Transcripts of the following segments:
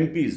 MPs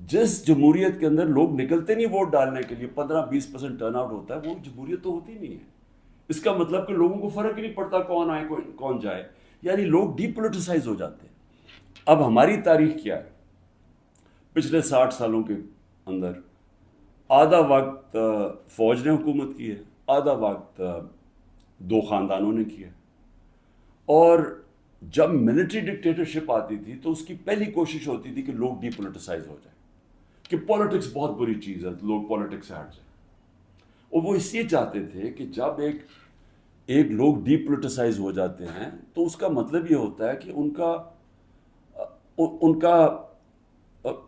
جس جمہوریت کے اندر لوگ نکلتے نہیں ووٹ ڈالنے کے لیے، 15-20% ٹرن آؤٹ ہوتا ہے، وہ جمہوریت تو ہوتی نہیں ہے. اس کا مطلب کہ لوگوں کو فرق ہی نہیں پڑتا کون آئے کون جائے، یعنی لوگ ڈی پولیٹیسائز ہو جاتے ہیں. اب ہماری تاریخ کیا ہے؟ پچھلے 60 سالوں کے اندر آدھا وقت فوج نے حکومت کی ہے، آدھا وقت دو خاندانوں نے کیا. اور جب ملٹری ڈکٹیٹرشپ آتی تھی تو اس کی پہلی کوشش ہوتی تھی کہ لوگ ڈی پولیٹیسائز ہو جائیں، کہ پولیٹکس بہت بری چیز ہے، لوگ پولیٹکس سے ہٹ جائیں. اور وہ اس لیے چاہتے تھے کہ جب ایک لوگ ڈی پولیٹیسائز ہو جاتے ہیں تو اس کا مطلب یہ ہوتا ہے کہ ان کا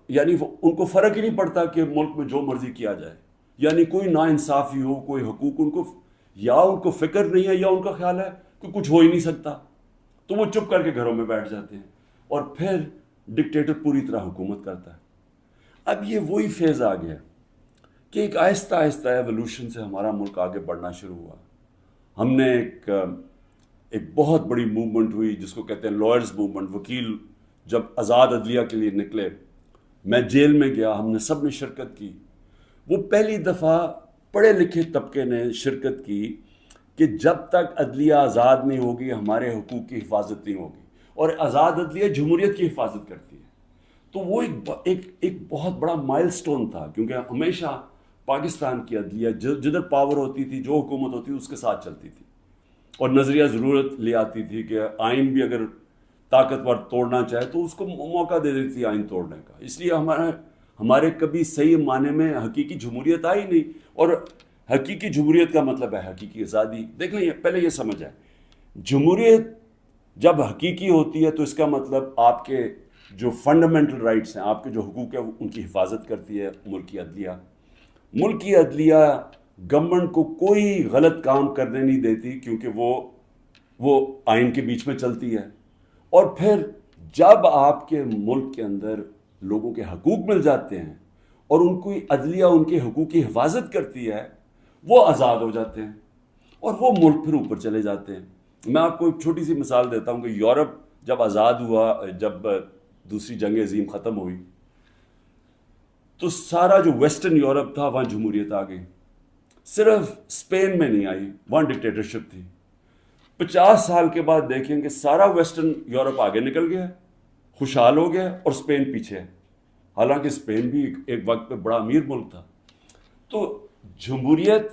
یعنی ان کو فرق ہی نہیں پڑتا کہ ملک میں جو مرضی کیا جائے، یعنی کوئی نا انصافی ہو، کوئی حقوق ان کو فکر نہیں ہے، یا ان کا خیال ہے کہ کچھ ہو ہی نہیں سکتا، تو وہ چپ کر کے گھروں میں بیٹھ جاتے ہیں اور پھر ڈکٹیٹر پوری طرح حکومت کرتا ہے. اب یہ وہی فیز آ گیا کہ ایک آہستہ آہستہ ایوولوشن سے ہمارا ملک آگے بڑھنا شروع ہوا. ہم نے ایک بہت بڑی موومنٹ ہوئی جس کو کہتے ہیں لائرز موومنٹ. وکیل جب آزاد عدلیہ کے لیے نکلے، میں جیل میں گیا، ہم نے سب نے شرکت کی. وہ پہلی دفعہ پڑھے لکھے طبقے نے شرکت کی کہ جب تک عدلیہ آزاد نہیں ہوگی ہمارے حقوق کی حفاظت نہیں ہوگی، اور آزاد عدلیہ جمہوریت کی حفاظت کرتی ہے. تو وہ ایک بہت بڑا مائل سٹون تھا، کیونکہ ہمیشہ پاکستان کی عدلیہ جدھر پاور ہوتی تھی، جو حکومت ہوتی تھی اس کے ساتھ چلتی تھی، اور نظریہ ضرورت لے آتی تھی کہ آئین بھی اگر طاقتور توڑنا چاہے تو اس کو موقع دے دیتی تھی آئین توڑنے کا. اس لیے ہمارے کبھی صحیح معنی میں حقیقی جمہوریت آئی نہیں. اور حقیقی جمہوریت کا مطلب ہے حقیقی آزادی. دیکھ لیں، پہلے یہ سمجھ آئے، جمہوریت جب حقیقی ہوتی ہے تو اس کا مطلب آپ کے جو فنڈامنٹل رائٹس ہیں، آپ کے جو حقوق ہیں، ان کی حفاظت کرتی ہے ملک کی عدلیہ. ملک کی عدلیہ گورنمنٹ کو کوئی غلط کام کرنے نہیں دیتی، کیونکہ وہ آئین کے بیچ میں چلتی ہے. اور پھر جب آپ کے ملک کے اندر لوگوں کے حقوق مل جاتے ہیں اور ان کی عدلیہ ان کے حقوق کی حفاظت کرتی ہے، وہ آزاد ہو جاتے ہیں اور وہ ملک پھر اوپر چلے جاتے ہیں. میں آپ کو ایک چھوٹی سی مثال دیتا ہوں کہ یورپ جب آزاد ہوا، جب دوسری جنگ عظیم ختم ہوئی، تو سارا جو ویسٹرن یورپ تھا وہاں جمہوریت آ گئی. صرف اسپین میں نہیں آئی، وہاں ڈکٹیٹرشپ تھی. 50 سال کے بعد دیکھیں کہ سارا ویسٹرن یورپ آگے نکل گیا، خوشحال ہو گیا، اور اسپین پیچھے ہے، حالانکہ اسپین بھی ایک وقت پہ بڑا امیر ملک تھا. تو جمہوریت،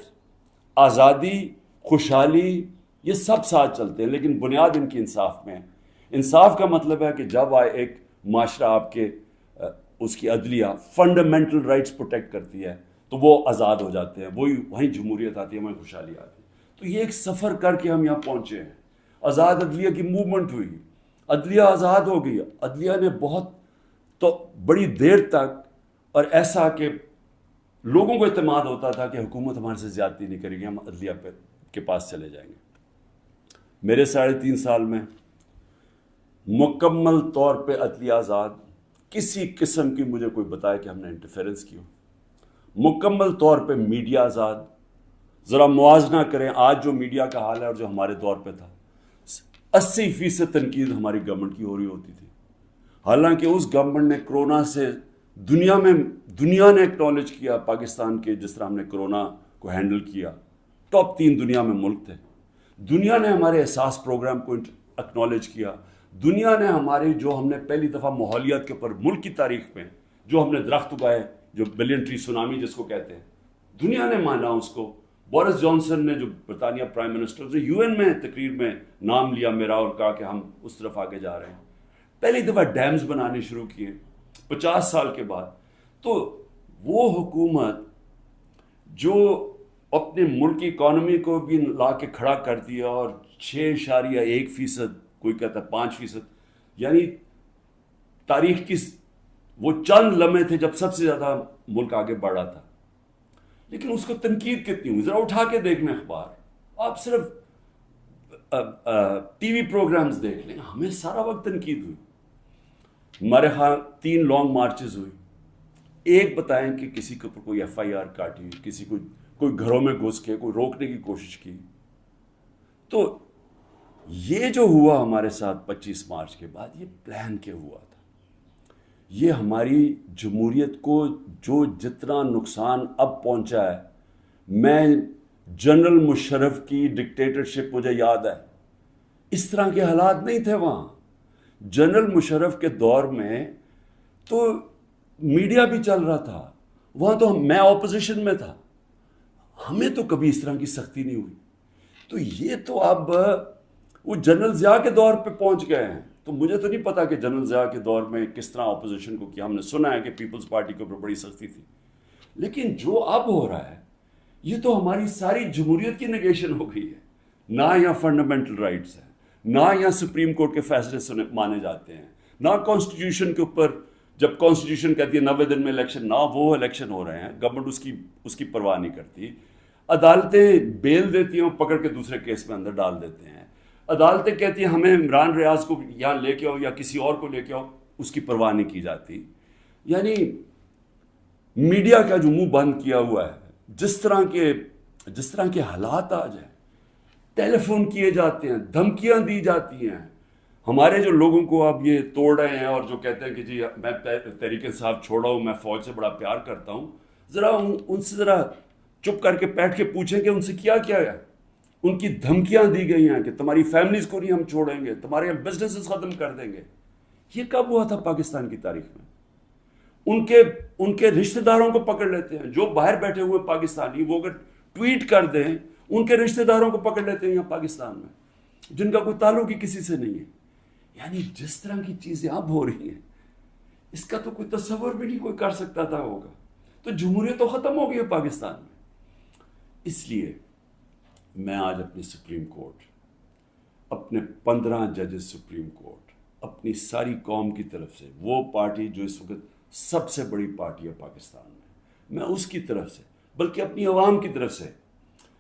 آزادی، خوشحالی، یہ سب ساتھ چلتے ہیں، لیکن بنیاد ان کی انصاف میں ہے. انصاف کا مطلب ہے کہ جب ایک معاشرہ آپ کے اس کی عدلیہ فنڈامنٹل رائٹس پروٹیکٹ کرتی ہے تو وہ آزاد ہو جاتے ہیں، وہیں جمہوریت آتی ہے، وہیں خوشحالی آتی ہے. تو یہ ایک سفر کر کے ہم یہاں پہنچے ہیں. آزاد عدلیہ کی موومنٹ ہوئی، عدلیہ آزاد ہو گئی. عدلیہ نے بہت تو بڑی دیر تک، اور ایسا کہ لوگوں کو اعتماد ہوتا تھا کہ حکومت ہمارے سے زیادتی نہیں کرے گی، ہم عدلیہ کے پاس چلے جائیں گے. میرے 3.5 سال میں مکمل طور پہ عدلیہ آزاد، کسی قسم کی مجھے کوئی بتائے کہ ہم نے انٹرفیرنس کی ہو. مکمل طور پہ میڈیا آزاد. ذرا موازنہ کریں آج جو میڈیا کا حال ہے اور جو ہمارے دور پہ تھا. 80% تنقید ہماری گورنمنٹ کی ہو رہی ہوتی تھی، حالانکہ اس گورنمنٹ نے کرونا سے دنیا نے ایکنالج کیا پاکستان کے، جس طرح ہم نے کرونا کو ہینڈل کیا. ٹاپ 3 دنیا میں ملک تھے. دنیا نے ہمارے احساس پروگرام کو ایکنالج کیا. دنیا نے جو ہم نے پہلی دفعہ ماحولیات کے اوپر ملک کی تاریخ میں جو ہم نے درخت اگائے، جو بلین ٹری سونامی جس کو کہتے ہیں، دنیا نے مانا اس کو. بورس جانسن نے، جو برطانیہ پرائم منسٹر، یو این میں تقریر میں نام لیا میرا اور کہا کہ ہم اس طرف آگے جا رہے ہیں. پہلی دفعہ ڈیمز بنانے شروع کیے 50 سال کے بعد. تو وہ حکومت جو اپنے ملک کی اکانومی کو بھی لا کے کھڑا کر دیا، اور 6.1%، کوئی کہتا ہے 5%، یعنی تاریخ کی وہ چند لمحے تھے جب سب سے زیادہ ملک آگے بڑھ رہا تھا. لیکن اس کو تنقید کتنی ہوئی؟ ذرا اٹھا کے دیکھنا اخبار، آپ صرف ٹی وی پروگرامز دیکھ لیں، ہمیں سارا وقت تنقید ہوئی. ہمارے ہاں 3 لانگ مارچز ہوئی. ایک بتائیں کہ کسی کے اوپر کوئی FIR کاٹی، کسی کو کوئی گھروں میں گھس کے کوئی روکنے کی کوشش کی. تو یہ جو ہوا ہمارے ساتھ 25 مارچ کے بعد، یہ پلان کے ہوا تھا. یہ ہماری جمہوریت کو جو جتنا نقصان اب پہنچا ہے، میں جنرل مشرف کی ڈکٹیٹرشپ مجھے یاد ہے، اس طرح کے حالات نہیں تھے وہاں. جنرل مشرف کے دور میں تو میڈیا بھی چل رہا تھا، وہاں تو میں اپوزیشن میں تھا، ہمیں تو کبھی اس طرح کی سختی نہیں ہوئی. تو یہ تو اب وہ جنرل ضیاء کے دور پہ پہنچ گئے ہیں. تو مجھے تو نہیں پتا کہ جنرل ضیاء کے دور میں کس طرح اپوزیشن کو کیا. ہم نے سنا ہے کہ پیپلز پارٹی کے اوپر بڑی سختی تھی، لیکن جو اب ہو رہا ہے یہ تو ہماری ساری جمہوریت کی نگیشن ہو گئی ہے. نہ یہاں فنڈامنٹل رائٹس ہیں، نہ یہاں سپریم کورٹ کے فیصلے مانے جاتے ہیں، نہ کانسٹیٹیوشن کے اوپر جب کانسٹیٹیوشن کہتی ہے 90 دن میں الیکشن، نہ وہ الیکشن ہو رہے ہیں. گورنمنٹ اس کی پرواہ نہیں کرتی. عدالتیں بیل دیتی ہیں، پکڑ کے دوسرے کیس میں اندر ڈال دیتے ہیں. عدالتیں کہتی ہیں ہمیں عمران ریاض کو یہاں لے کے آؤ یا کسی اور کو لے کے آؤ، اس کی پرواہ نہیں کی جاتی. یعنی میڈیا کا جو منہ بند کیا ہوا ہے، جس طرح کے حالات آ جائیں، ٹیلی فون کیے جاتے ہیں، دھمکیاں دی جاتی ہیں. ہمارے جو لوگوں کو اب یہ توڑ رہے ہیں اور جو کہتے ہیں کہ جی میں تحریک انصاف چھوڑا ہوں، میں فوج سے بڑا پیار کرتا ہوں، ذرا ان سے ذرا چپ کر کے بیٹھ کے پوچھیں کہ ان سے کیا کیا ہے. ان کی دھمکیاں دی گئی ہیں کہ تمہاری فیملیز کو نہیں ہم چھوڑیں گے، تمہارے بزنسز ختم کر دیں گے. یہ کب ہوا تھا پاکستان کی تاریخ میں؟ ان کے رشتہ داروں کو پکڑ لیتے ہیں، جو باہر بیٹھے ہوئے پاکستانی، وہ اگر ٹویٹ کر دیں ان کے رشتہ داروں کو پکڑ لیتے ہیں یہاں پاکستان میں، جن کا کوئی تعلق ہی کسی سے نہیں ہے. یعنی جس طرح کی چیزیں اب ہو رہی ہیں، اس کا تو کوئی تصور بھی نہیں کوئی کر سکتا تھا ہوگا. تو جمہوریت تو ختم ہو گئی ہے پاکستان میں. اس لیے میں آج اپنی سپریم کورٹ، اپنے 15 ججز سپریم کورٹ، اپنی ساری قوم کی طرف سے، وہ پارٹی جو اس وقت سب سے بڑی پارٹی ہے پاکستان میں اس کی طرف سے، بلکہ اپنی عوام کی طرف سے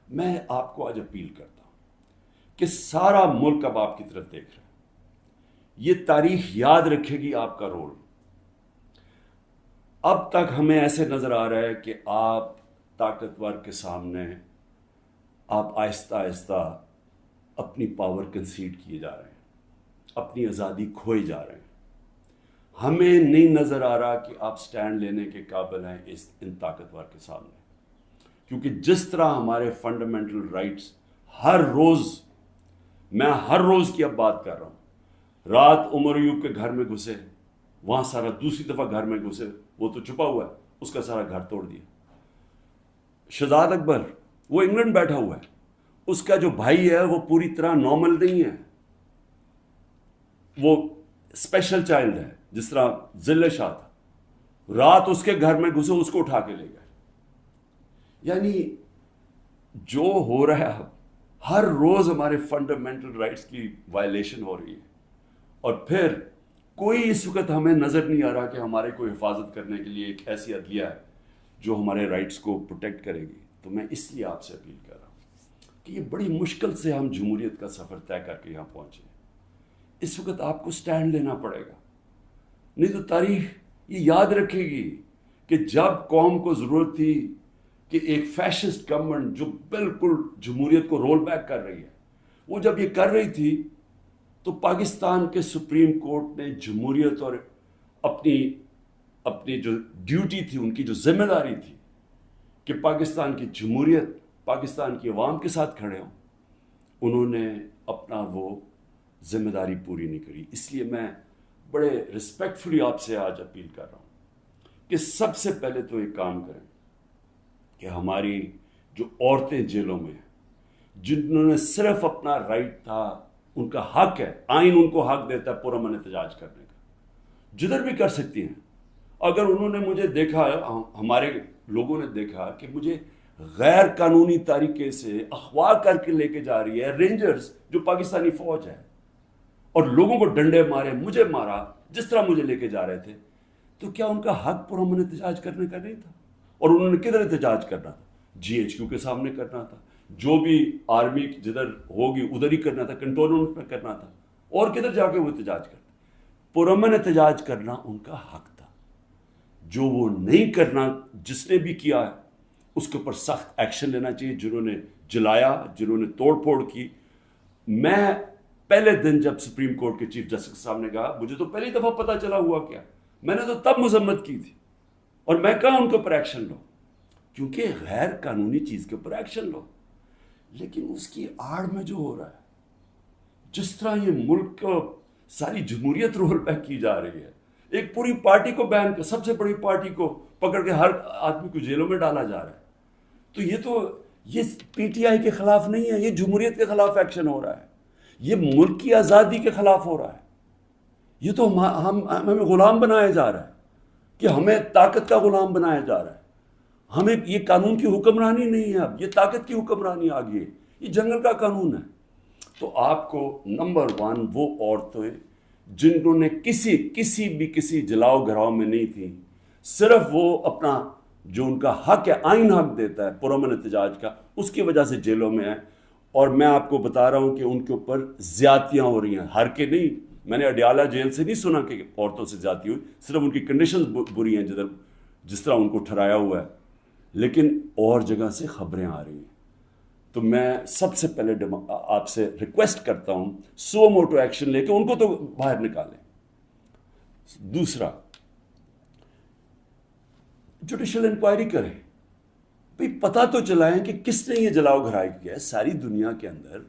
میں آپ کو آج اپیل کرتا ہوں کہ سارا ملک اب آپ کی طرف دیکھ رہا ہے. یہ تاریخ یاد رکھے گی آپ کا رول. اب تک ہمیں ایسے نظر آ رہا ہے کہ آپ طاقتور کے سامنے آپ آہستہ آہستہ اپنی پاور کنسیڈ کیے جا رہے ہیں، اپنی آزادی کھوئے جا رہے ہیں. ہمیں نہیں نظر آ رہا کہ آپ سٹینڈ لینے کے قابل ہیں ان طاقتور کے سامنے، کیونکہ جس طرح ہمارے فنڈامنٹل رائٹس ہر روز، میں ہر روز کی اب بات کر رہا ہوں، رات عمر ایوب کے گھر میں گھسے، وہاں سارا دوسری دفعہ گھر میں گھسے، وہ تو چھپا ہوا ہے، اس کا سارا گھر توڑ دیا. شہزاد اکبر وہ انگلینڈ بیٹھا ہوا ہے، اس کا جو بھائی ہے وہ پوری طرح نارمل نہیں ہے، وہ اسپیشل چائلڈ ہے، جس طرح ذل شاہ تھا. رات اس کے گھر میں گھسے، اس کو اٹھا کے لے گئے. یعنی جو ہو رہا ہے اب، ہر روز ہمارے فنڈامنٹل رائٹس کی وائلیشن ہو رہی ہے. اور پھر کوئی اس وقت ہمیں نظر نہیں آ رہا کہ ہمارے کو حفاظت کرنے کے لیے ایک ایسی عدلیہ ہے جو ہمارے رائٹس کو پروٹیکٹ کرے گی. تو میں اس لیے آپ سے اپیل کر رہا ہوں کہ یہ بڑی مشکل سے ہم جمہوریت کا سفر طے کر کے یہاں پہنچے. اس وقت آپ کو سٹینڈ لینا پڑے گا، نہیں تو تاریخ یہ یاد رکھے گی کہ جب قوم کو ضرورت تھی کہ ایک فیشسٹ گورنمنٹ جو بالکل جمہوریت کو رول بیک کر رہی ہے، وہ جب یہ کر رہی تھی تو پاکستان کے سپریم کورٹ نے جمہوریت اور اپنی جو ڈیوٹی تھی، ان کی جو ذمہ داری تھی کہ پاکستان کی جمہوریت، پاکستان کی عوام کے ساتھ کھڑے ہوں، انہوں نے اپنا وہ ذمہ داری پوری نہیں کری. اس لیے میں بڑے رسپیکٹفلی آپ سے آج اپیل کر رہا ہوں کہ سب سے پہلے تو ایک کام کریں کہ ہماری جو عورتیں جیلوں میں ہیں، جنہوں نے صرف اپنا رائٹ تھا، ان کا حق ہے، آئین ان کو حق دیتا ہے پرامن احتجاج کرنے کا، جدھر بھی کر سکتی ہیں. اگر انہوں نے مجھے دیکھا، ہمارے لوگوں نے دیکھا کہ مجھے غیر قانونی طریقے سے اغوا کر کے لے کے جا رہی ہے رینجرز جو پاکستانی فوج ہے، اور لوگوں کو ڈنڈے مارے، مجھے مارا، جس طرح مجھے لے کے جا رہے تھے، تو کیا ان کا حق پرامن احتجاج کرنے کا نہیں تھا؟ اور انہوں نے کدھر احتجاج کرنا تھا؟ GHQ کے سامنے کرنا تھا، جو بھی آرمی جدھر ہوگی ادھر ہی کرنا تھا، کنٹونمنٹ میں کرنا تھا، اور کدھر جا کے وہ احتجاج کرتے. پرامن احتجاج کرنا ان کا حق تھا. جو وہ نہیں کرنا، جس نے بھی کیا ہے اس کے اوپر سخت ایکشن لینا چاہیے. جنہوں نے جلایا، جنہوں نے توڑ پھوڑ کی. میں پہلے دن جب سپریم کورٹ کے چیف جسٹس کے سامنے کہا، مجھے تو پہلی دفعہ پتہ چلا ہوا کیا، میں نے تو تب مذمت کی تھی، اور میں کہا ان کے اوپر ایکشن لو، کیونکہ غیر قانونی چیز کے اوپر ایکشن لو. لیکن اس کی آڑ میں جو ہو رہا ہے، جس طرح یہ ملک کو ساری جمہوریت رول بیک کی جا رہی ہے، ایک پوری پارٹی کو بین کر، سب سے بڑی پارٹی کو پکڑ کے ہر آدمی کو جیلوں میں ڈالا جا رہا ہے. تو یہ پی ٹی آئی کے خلاف نہیں ہے، یہ جمہوریت کے خلاف ایکشن ہو رہا ہے، یہ ملک کی آزادی کے خلاف ہو رہا ہے. یہ تو ہمیں غلام بنایا جا رہا ہے، کہ ہمیں طاقت کا غلام بنایا جا رہا ہے. ہمیں یہ قانون کی حکمرانی نہیں ہے، اب یہ طاقت کی حکمرانی آ گئی ہے، یہ جنگل کا قانون ہے. تو آپ کو نمبر 1 وہ عورتیں جنہوں نے کسی جلاؤ گھراؤ میں نہیں تھیں، صرف وہ اپنا جو ان کا حق ہے، آئین حق دیتا ہے پرامن احتجاج کا، اس کی وجہ سے جیلوں میں ہیں. اور میں آپ کو بتا رہا ہوں کہ ان کے اوپر زیادتیاں ہو رہی ہیں، ہر کے نہیں. میں نے اڈیالہ جیل سے نہیں سنا کہ عورتوں سے زیادتی ہوئی، صرف ان کی کنڈیشنز بری ہیں جس طرح ان کو ٹھہرایا ہوا ہے، لیکن اور جگہ سے خبریں آ رہی ہیں. تو میں سب سے پہلے آپ سے ریکویسٹ کرتا ہوں، سو موٹو ایکشن لے کے ان کو تو باہر نکالیں. دوسرا، جوڈیشل انکوائری کریں. بھئی پتہ تو چلائیں کہ کس نے یہ جلاؤ گھرائی کیا ہے. ساری دنیا کے اندر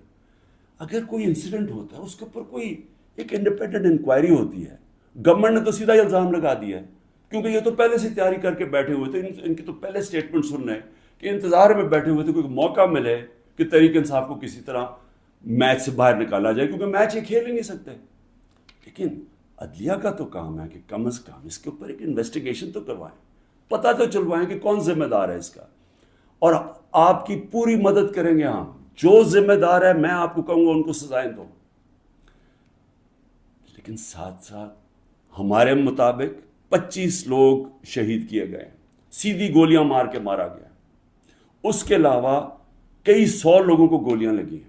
اگر کوئی انسیڈنٹ ہوتا ہے، اس کے اوپر کوئی ایک انڈیپینڈنٹ انکوائری ہوتی ہے. گورنمنٹ نے تو سیدھا الزام لگا دیا ہے، کیونکہ یہ تو پہلے سے تیاری کر کے بیٹھے ہوئے تھے. ان کی تو پہلے سٹیٹمنٹ سن رہے ہیں کہ انتظار میں بیٹھے ہوئے تھے کوئی موقع ملے کہ تحریک انصاف کو کسی طرح میچ سے باہر نکالا جائے، کیونکہ میچ یہ کھیل ہی نہیں سکتے. لیکن عدلیہ کا تو کام ہے کہ کم از کم اس کے اوپر ایک انویسٹیگیشن تو کروائیں، پتہ تو چلوائیں کہ کون ذمہ دار ہے اس کا. اور آپ کی پوری مدد کریں گے ہم. جو ذمہ دار ہے میں آپ کو کہوں گا ان کو سزائیں دو. لیکن ساتھ ساتھ ہمارے مطابق 25 لوگ شہید کیے گئے، سیدھی گولیاں مار کے مارا گیا. اس کے علاوہ کئی 100 لوگوں کو گولیاں لگی ہیں.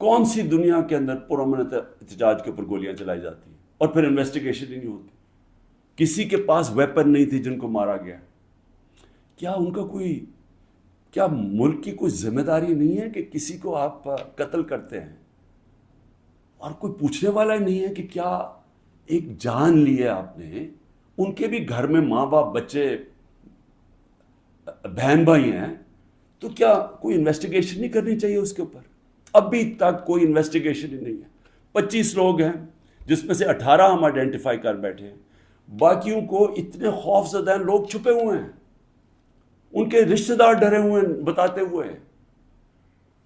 کون سی دنیا کے اندر پرامن احتجاج کے اوپر گولیاں چلائی جاتی ہیں اور پھر انویسٹیگیشن ہی نہیں ہوتی؟ کسی کے پاس ویپن نہیں تھی جن کو مارا گیا. کیا ان کا کیا ملک کی کوئی ذمہ داری نہیں ہے کہ کسی کو آپ قتل کرتے ہیں اور کوئی پوچھنے والا ہی نہیں ہے کہ کیا ایک جان لی ہے آپ نے؟ ان کے بھی گھر میں ماں باپ، بچے، بہن بھائی ہیں، تو کیا کوئی انویسٹیگیشن نہیں کرنی چاہیے اس کے اوپر؟ ابھی تک کوئی انویسٹیگیشن ہی نہیں ہے. 25 لوگ ہیں جس میں سے 18 ہم آئیڈینٹیفائی کر بیٹھے ہیں. باقیوں کو اتنے خوف زدہ ہیں، لوگ چھپے ہوئے ہیں، ان کے رشتہ دار ڈرے ہوئے ہیں بتاتے ہوئے.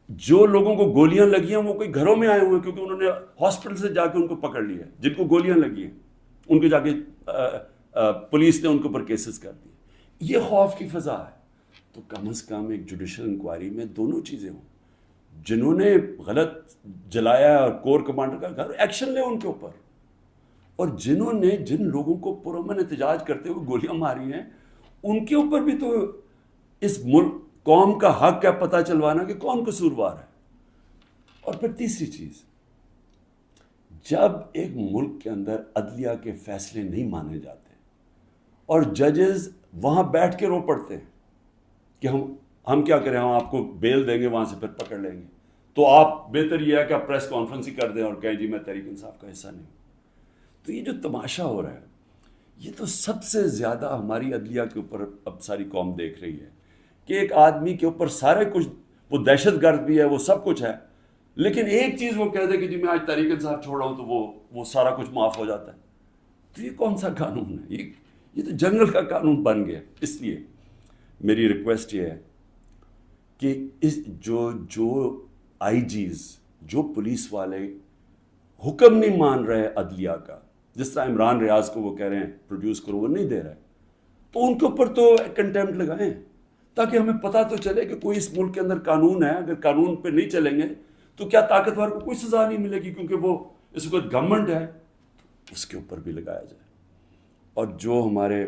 جو لوگوں کو گولیاں لگی ہیں وہ کوئی گھروں میں آئے ہوئے ہیں، کیونکہ انہوں نے ہاسپٹل سے جا کے ان کو پکڑ لیا. جن کو گولیاں لگی ہیں ان کے جا کے پولیس نے ان کے اوپر کیسز کر دیے. یہ خوف کی فضا ہے. تو کم از کم ایک جوڈیشل انکوائری میں دونوں چیزیں ہوں. جنہوں نے غلط جلایا اور کور کمانڈر کا گھر، ایکشن لے ان کے اوپر. اور جنہوں نے جن لوگوں کو پرامن احتجاج کرتے ہوئے گولیاں ماری ہیں، ان کے اوپر بھی تو اس ملک قوم کا حق ہے پتہ چلوانا کہ کون قصوروار ہے. اور پھر تیسری چیز، جب ایک ملک کے اندر عدلیہ کے فیصلے نہیں مانے جاتے اور ججز وہاں بیٹھ کے رو پڑتے ہیں کہ ہم کیا کریں، ہم آپ کو بیل دیں گے، وہاں سے پھر پکڑ لیں گے، تو آپ بہتر یہ ہے کہ آپ پریس کانفرنس ہی کر دیں اور کہیں جی میں تحریک انصاف کا حصہ نہیں ہوں. تو یہ جو تماشا ہو رہا ہے، یہ تو سب سے زیادہ ہماری عدلیہ کے اوپر اب ساری قوم دیکھ رہی ہے کہ ایک آدمی کے اوپر سارے کچھ، وہ دہشت گرد بھی ہے، وہ سب کچھ ہے، لیکن ایک چیز وہ کہہ دے کہ جی میں آج تحریک انصاف چھوڑ رہا ہوں تو وہ سارا کچھ معاف ہو جاتا ہے. تو یہ کون سا قانون ہے؟ یہ تو جنگل کا قانون بن گیا. اس لیے میری ریکویسٹ یہ ہے کہ جو آئی جیز، جو پولیس والے حکم نہیں مان رہے عدلیہ کا، جس طرح عمران ریاض کو وہ کہہ رہے ہیں پروڈیوس کرو، وہ نہیں دے رہے، تو ان کے اوپر تو کنٹیمپٹ لگائیں تاکہ ہمیں پتہ تو چلے کہ کوئی اس ملک کے اندر قانون ہے. اگر قانون پہ نہیں چلیں گے تو کیا طاقتور کو کوئی سزا نہیں ملے گی، کیونکہ وہ اس وقت گورنمنٹ ہے. اس کے اوپر بھی لگایا جائے. اور جو ہمارے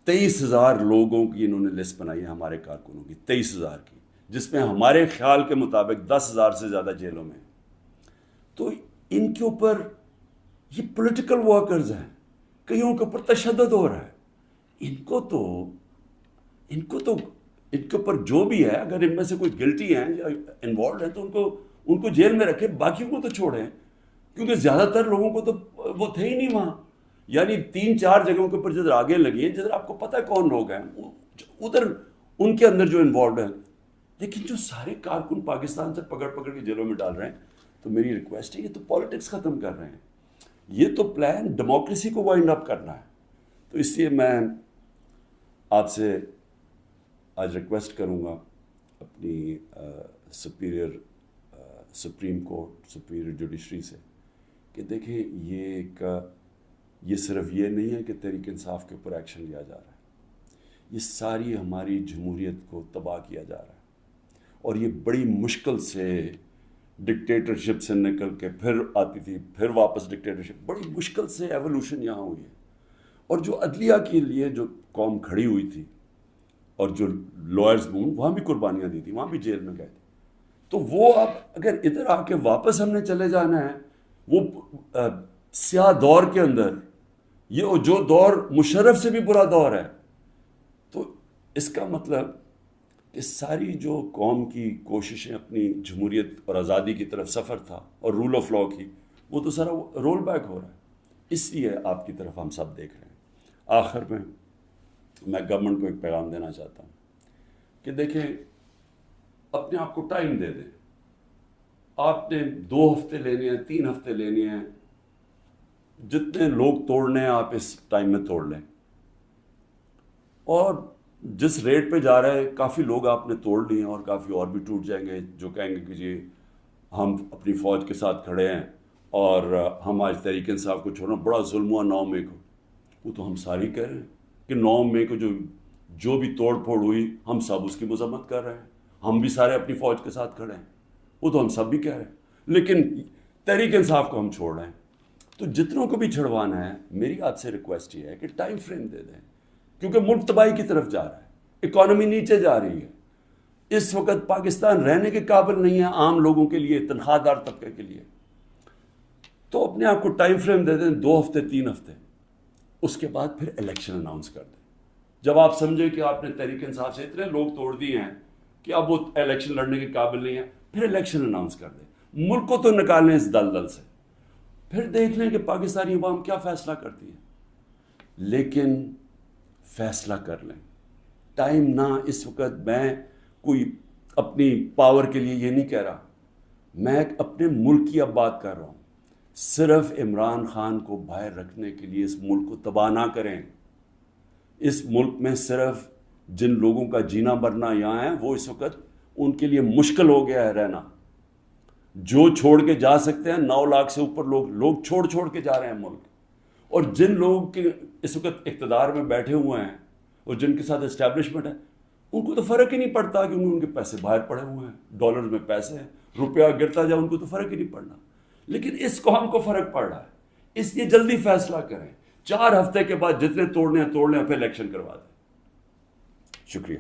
23,000 لوگوں کی انہوں نے لسٹ بنائی ہے ہمارے کارکنوں کی، 23,000 کی، جس میں ہمارے خیال کے مطابق 10,000 سے زیادہ جیلوں میں. تو ان کے اوپر یہ پولیٹیکل ورکرز ہیں، کئیوں کے اوپر تشدد ہو رہا ہے. ان کے اوپر جو بھی ہے، اگر ان میں سے کوئی گلٹی ہیں یا انوالوڈ ہیں تو ان کو جیل میں رکھیں، باقیوں کو تو چھوڑیں، کیونکہ زیادہ تر لوگوں کو تو وہ تھے ہی نہیں وہاں. یعنی 3-4 جگہوں کے اوپر جدھر آگے لگی ہیں، جدھر آپ کو پتہ ہے کون لوگ ہیں، ادھر ان کے اندر جو انوالوڈ ہیں. لیکن جو سارے کارکن پاکستان سے پکڑ کے جیلوں میں ڈال رہے ہیں، تو میری ریکویسٹ ہے، یہ تو پالیٹکس ختم کر رہے ہیں، یہ تو پلان ڈیموکریسی کو وائنڈ اپ کرنا ہے. تو اس لیے میں آپ سے آج ریکویسٹ کروں گا اپنی سپریم کورٹ، سپیریئر جوڈیشری سے، کہ دیکھیں یہ صرف یہ نہیں ہے کہ تحریک انصاف کے اوپر ایکشن لیا جا رہا ہے، یہ ساری ہماری جمہوریت کو تباہ کیا جا رہا ہے. اور یہ بڑی مشکل سے ڈکٹیٹرشپ سے نکل کے پھر آتی تھی، پھر واپس ڈکٹیٹرشپ، بڑی مشکل سے ایولیوشن یہاں ہوئی ہے. اور جو عدلیہ کے لیے جو قوم کھڑی ہوئی تھی، اور جو لائرز وہاں بھی قربانیاں دی تھی، وہاں بھی جیل میں گئے تھے. تو وہ اب اگر ادھر آ کے واپس ہم نے چلے جانا ہے وہ سیاہ دور کے اندر، یہ جو دور مشرف سے بھی برا دور ہے، تو اس کا مطلب کہ ساری جو قوم کی کوششیں اپنی جمہوریت اور آزادی کی طرف سفر تھا اور رول آف لا کی، وہ تو سارا رول بیک ہو رہا ہے. اس لیے آپ کی طرف ہم سب دیکھ رہے ہیں. آخر میں گورنمنٹ کو ایک پیغام دینا چاہتا ہوں کہ دیکھیں، اپنے آپ کو ٹائم دے دیں. آپ نے 2 ہفتے لینے ہیں، 3 ہفتے لینے ہیں، جتنے لوگ توڑنے ہیں آپ اس ٹائم میں توڑ لیں. اور جس ریٹ پہ جا رہے ہیں، کافی لوگ آپ نے توڑ لیے ہیں اور کافی اور بھی ٹوٹ جائیں گے، جو کہیں گے کہ جی ہم اپنی فوج کے ساتھ کھڑے ہیں اور ہم آج تحریک انصاف کو چھوڑنا، بڑا ظلم ہوا 9 مئی کو. وہ تو ہم ساری کہہ رہے ہیں کہ 9 مئی کو جو بھی توڑ پھوڑ ہوئی، ہم سب اس کی مذمت کر رہے ہیں، ہم بھی سارے اپنی فوج کے ساتھ کھڑے ہیں. وہ تو ہم سب بھی کہہ رہے ہیں، لیکن تحریک انصاف کو ہم چھوڑ رہے ہیں. تو جتنوں کو بھی چھڑوانا ہے، میری آپ سے ریکویسٹ یہ ہے کہ ٹائم فریم دے دیں، کیونکہ ملک تباہی کی طرف جا رہا ہے، اکانومی نیچے جا رہی ہے. اس وقت پاکستان رہنے کے قابل نہیں ہے عام لوگوں کے لیے، تنخواہ دار طبقے کے لیے. تو اپنے آپ کو ٹائم فریم دے دیں، 2 ہفتے 3 ہفتے، اس کے بعد پھر الیکشن اناؤنس کر دیں. جب آپ سمجھیں کہ آپ نے تحریک انصاف سے اتنے لوگ توڑ دیے ہیں کہ اب وہ الیکشن لڑنے کے قابل نہیں ہے، پھر الیکشن اناؤنس کر دیں. ملک کو تو نکالیں اس دلدل سے، پھر دیکھ لیں کہ پاکستانی عوام کیا فیصلہ کرتی ہے. لیکن فیصلہ کر لیں، ٹائم نہ. اس وقت میں کوئی اپنی پاور کے لیے یہ نہیں کہہ رہا، میں اپنے ملک کی اب بات کر رہا ہوں. صرف عمران خان کو باہر رکھنے کے لیے اس ملک کو تباہ نہ کریں. اس ملک میں صرف جن لوگوں کا جینا مرنا یہاں ہے، وہ اس وقت ان کے لیے مشکل ہو گیا ہے رہنا. جو چھوڑ کے جا سکتے ہیں، 9 لاکھ سے اوپر لوگ چھوڑ کے جا رہے ہیں ملک. اور جن لوگوں کے اس وقت اقتدار میں بیٹھے ہوئے ہیں اور جن کے ساتھ اسٹیبلشمنٹ ہے، ان کو تو فرق ہی نہیں پڑتا کہ ان کے پیسے باہر پڑے ہوئے ہیں، ڈالر میں پیسے ہیں، روپیہ گرتا جائے ان کو تو فرق ہی نہیں پڑنا. لیکن اس قوم کو فرق پڑ رہا ہے. اس لیے جلدی فیصلہ کریں، 4 ہفتے کے بعد جتنے توڑنے ہیں توڑ لیں، پھر الیکشن کروا دیں. شکریہ.